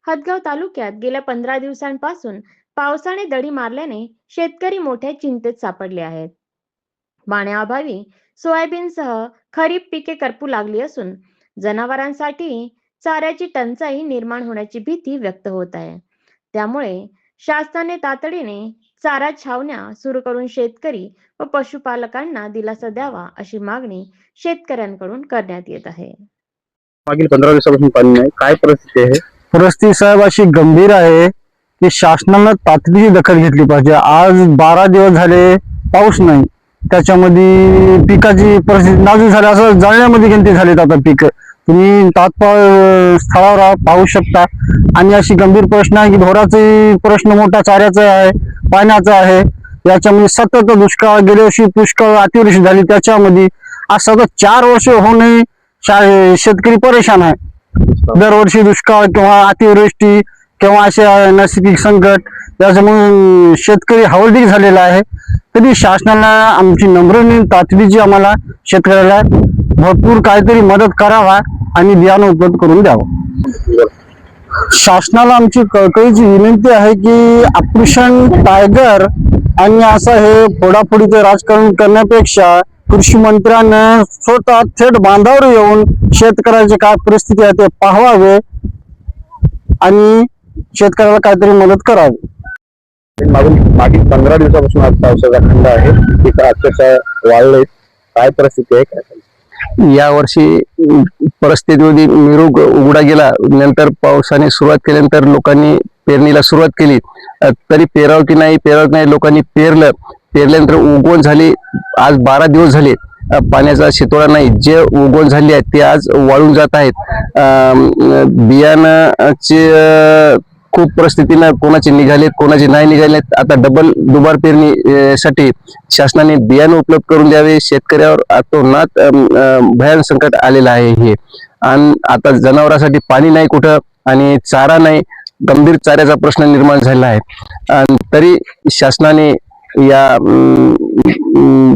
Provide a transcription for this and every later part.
हदगाव तालुक्यात गेल्या 15 दिवसांपासून पावसाने दडी मारल्याने शेतकरी मोठ्या चिंतेत सापडले आहेत. पाण्याअभावी सोयाबीनसह खरीप पिके करपू लागली असून जनावरांसाठी चाऱ्याची टंचाई निर्माण होण्याची भीती व्यक्त होत आहे. त्यामुळे शासनाने तातडीने चारा छावण्या सुरू करून शेतकरी व पशुपालकांना दिलासा द्यावा अशी मागणी शेतकऱ्यांकडून करण्यात येत आहे. मागील 15 दिवसापासून पाणी नाही. काय परिस्थिती आहे? परिस्थिती साहेब अशी गंभीर आहे की शासनानं तातडीची दखल घेतली पाहिजे. आज 12 दिवस झाले पाऊस नाही, त्याच्यामध्ये पिकाची परिस्थिती नाजूक झाली, असं जळण्यामध्ये गिनती झालीत आता पीक. तुम्ही तात्काळ स्थळावर पाहू शकता. आणि अशी गंभीर प्रश्न आहे की ढोराचा प्रश्न मोठा, चाऱ्याचा आहे, पाण्याचा आहे. याच्यामध्ये सतत दुष्काळ, गेल्या वर्षी पुष्कळ अतिवृष्टी झाली, त्याच्यामध्ये आज सतत 4 वर्ष होणे शेतकरी परेशान आहे. दरवर्षी दुष्काळ किंवा अतिवृष्टी किंवा असे नैसर्गिक संकट याच्यामुळे शेतकरी हवालदिल झालेला आहे. तरी शासनाला आमची नम्र तातडीची आम्हाला शेतकऱ्याला भरपूर काहीतरी मदत करावा आणि बियाणं उपलब्ध करून द्यावं. शासनाला आमची कळकळीची विनंती आहे की ऑपरेशन टायगर आणि असं हे फोडाफोडीचं राजकारण करण्यापेक्षा कृषी मंत्र्यानं स्वतः थेट बांधावर येऊन शेतकऱ्याची काय परिस्थिती आहे ते पाहावे आणि शेतकऱ्याला काहीतरी मदत करावी. मागील 15 दिवसापासून आज पावसाचा खंड आहे. पीक अक्षरशः वाळले. काय परिस्थिती आहे? काय या वर्षी परिस्थितीमध्ये मिरूग उघडा गेला. नंतर पावसाने सुरुवात केल्यानंतर लोकांनी पेरणीला सुरुवात केली. तरी पेराव की नाही लोकांनी पेरल्यानंतर उगवण झाली. आज 12 दिवस झाले पाण्याचा शितोळा नाही. जे उगवण झाली आहे ते आज वाळून जात आहेत. बियाणाचे खूप परिस्थितीनं कोणाचे निघालेत, कोणाचे नाही निघालेत. आता दुबार पेरणीसाठी शासनाने बियाणं उपलब्ध करून द्यावे. शेतकऱ्यावर अतोनात भयानक संकट आलेलं आहे हे. आणि आता जनावरांसाठी पाणी नाही कुठं आणि चारा नाही. गंभीर चाऱ्याचा प्रश्न निर्माण झालेला आहे. आणि तरी शासनाने या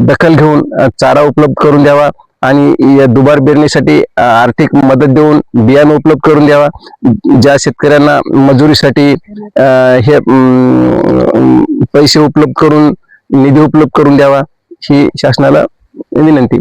दखल घेऊन चारा उपलब्ध करून द्यावा आणि या दुबार पेरणीसाठी आर्थिक मदत देऊन बियाणं उपलब्ध करून द्यावा. ज्या शेतकऱ्यांना मजुरीसाठी हे पैसे उपलब्ध करून निधी उपलब्ध करून द्यावा ही शासनाला विनंती.